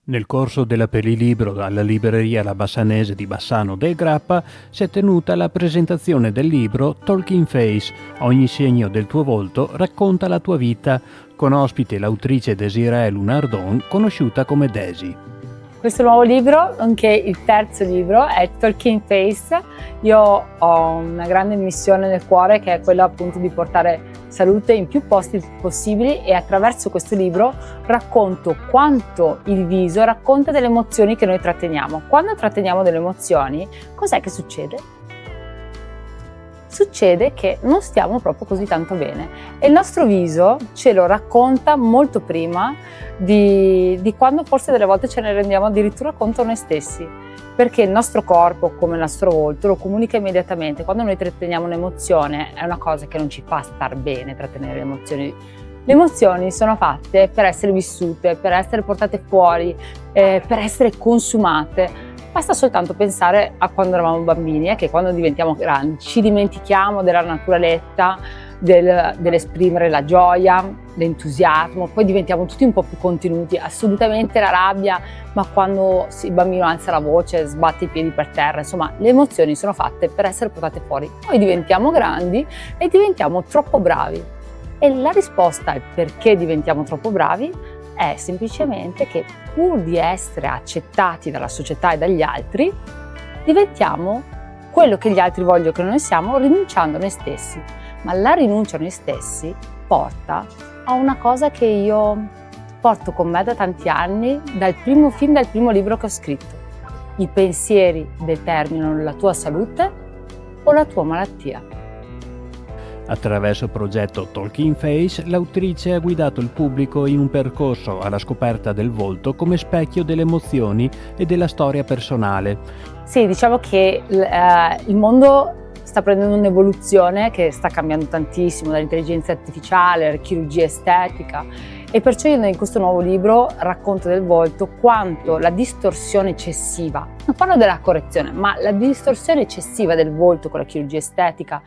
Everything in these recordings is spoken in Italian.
Nel corso della Pelilibro alla libreria La Bassanese di Bassano del Grappa si è tenuta la presentazione del libro Talking Face, ogni segno del tuo volto racconta la tua vita, con ospite l'autrice Desiree Lunardon, conosciuta come Desi. Questo nuovo libro, anche il terzo libro, è Talking Face. Io ho una grande missione nel cuore che è quella appunto di portare salute in più posti possibili e attraverso questo libro racconto quanto il viso racconta delle emozioni che noi tratteniamo. Quando tratteniamo delle emozioni, cos'è che succede? Succede che non stiamo proprio così tanto bene e il nostro viso ce lo racconta molto prima di quando forse delle volte ce ne rendiamo addirittura conto noi stessi, perché il nostro corpo, come il nostro volto, lo comunica immediatamente. Quando noi tratteniamo un'emozione è una cosa che non ci fa star bene trattenere le emozioni. Le emozioni sono fatte per essere vissute, per essere portate fuori, per essere consumate. Basta soltanto pensare a quando eravamo bambini, che quando diventiamo grandi ci dimentichiamo della naturalezza, dell'esprimere la gioia, l'entusiasmo, poi diventiamo tutti un po' più contenuti, assolutamente la rabbia, ma quando il bambino alza la voce, sbatte i piedi per terra, insomma le emozioni sono fatte per essere portate fuori. Poi diventiamo grandi e diventiamo troppo bravi. E la risposta al perché diventiamo troppo bravi è semplicemente che pur di essere accettati dalla società e dagli altri, diventiamo quello che gli altri vogliono che noi siamo, rinunciando a noi stessi. Ma la rinuncia a noi stessi porta a una cosa che io porto con me da tanti anni, dal primo libro che ho scritto. I pensieri determinano la tua salute o la tua malattia. Attraverso il progetto Talking Face, l'autrice ha guidato il pubblico in un percorso alla scoperta del volto come specchio delle emozioni e della storia personale. Sì, diciamo che il mondo sta prendendo un'evoluzione che sta cambiando tantissimo, dall'intelligenza artificiale alla chirurgia estetica, e perciò io in questo nuovo libro racconto del volto quanto la distorsione eccessiva, non parlo della correzione, ma la distorsione eccessiva del volto con la chirurgia estetica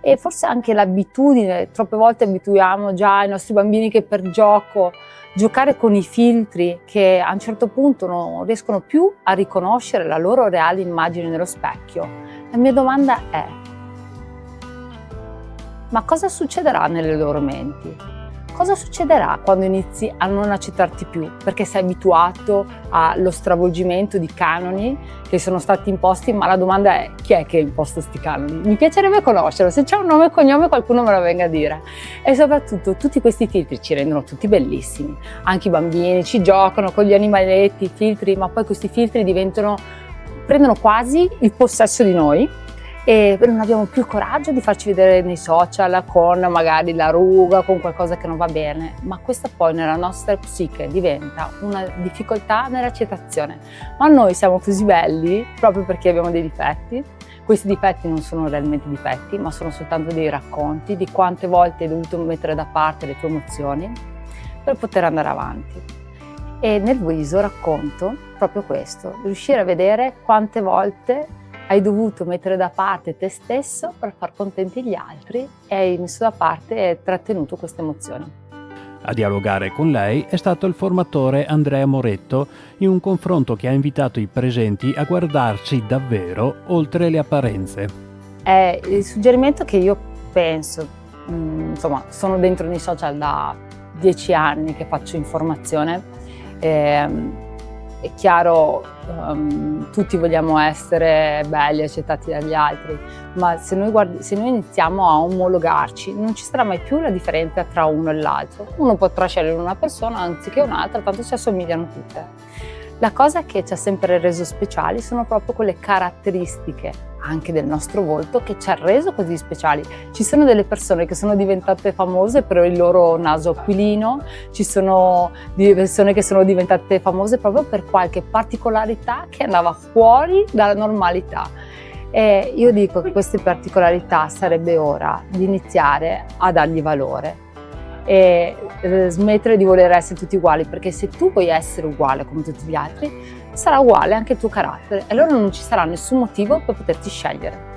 e forse anche l'abitudine, troppe volte abituiamo già i nostri bambini che per giocare con i filtri che a un certo punto non riescono più a riconoscere la loro reale immagine nello specchio. La mia domanda è: ma cosa succederà nelle loro menti? Cosa succederà quando inizi a non accettarti più perché sei abituato allo stravolgimento di canoni che sono stati imposti? Ma la domanda è: chi è che ha imposto questi canoni? Mi piacerebbe conoscerlo, se c'è un nome e cognome qualcuno me lo venga a dire. E soprattutto tutti questi filtri ci rendono tutti bellissimi, anche i bambini ci giocano con gli animaletti, i filtri, ma poi questi filtri prendono quasi il possesso di noi e non abbiamo più il coraggio di farci vedere nei social con magari la ruga, con qualcosa che non va bene, ma questa poi nella nostra psiche diventa una difficoltà nell'accettazione. Ma noi siamo così belli proprio perché abbiamo dei difetti. Questi difetti non sono realmente difetti, ma sono soltanto dei racconti di quante volte hai dovuto mettere da parte le tue emozioni per poter andare avanti. E nel viso racconto proprio questo, riuscire a vedere quante volte hai dovuto mettere da parte te stesso per far contenti gli altri e hai messo da parte e trattenuto queste emozioni. A dialogare con lei è stato il formatore Andrea Moretto in un confronto che ha invitato i presenti a guardarsi davvero oltre le apparenze. È il suggerimento che io penso, insomma, sono dentro nei social da 10 anni che faccio informazione. È chiaro, tutti vogliamo essere belli, accettati dagli altri, ma se noi iniziamo a omologarci, non ci sarà mai più la differenza tra uno e l'altro. Uno potrà scegliere una persona anziché un'altra, tanto si assomigliano tutte. La cosa che ci ha sempre reso speciali sono proprio quelle caratteristiche anche del nostro volto che ci ha reso così speciali. Ci sono delle persone che sono diventate famose per il loro naso aquilino, ci sono persone che sono diventate famose proprio per qualche particolarità che andava fuori dalla normalità. E io dico che queste particolarità sarebbe ora di iniziare a dargli valore e smettere di voler essere tutti uguali, perché se tu vuoi essere uguale come tutti gli altri sarà uguale anche il tuo carattere e allora non ci sarà nessun motivo per poterti scegliere.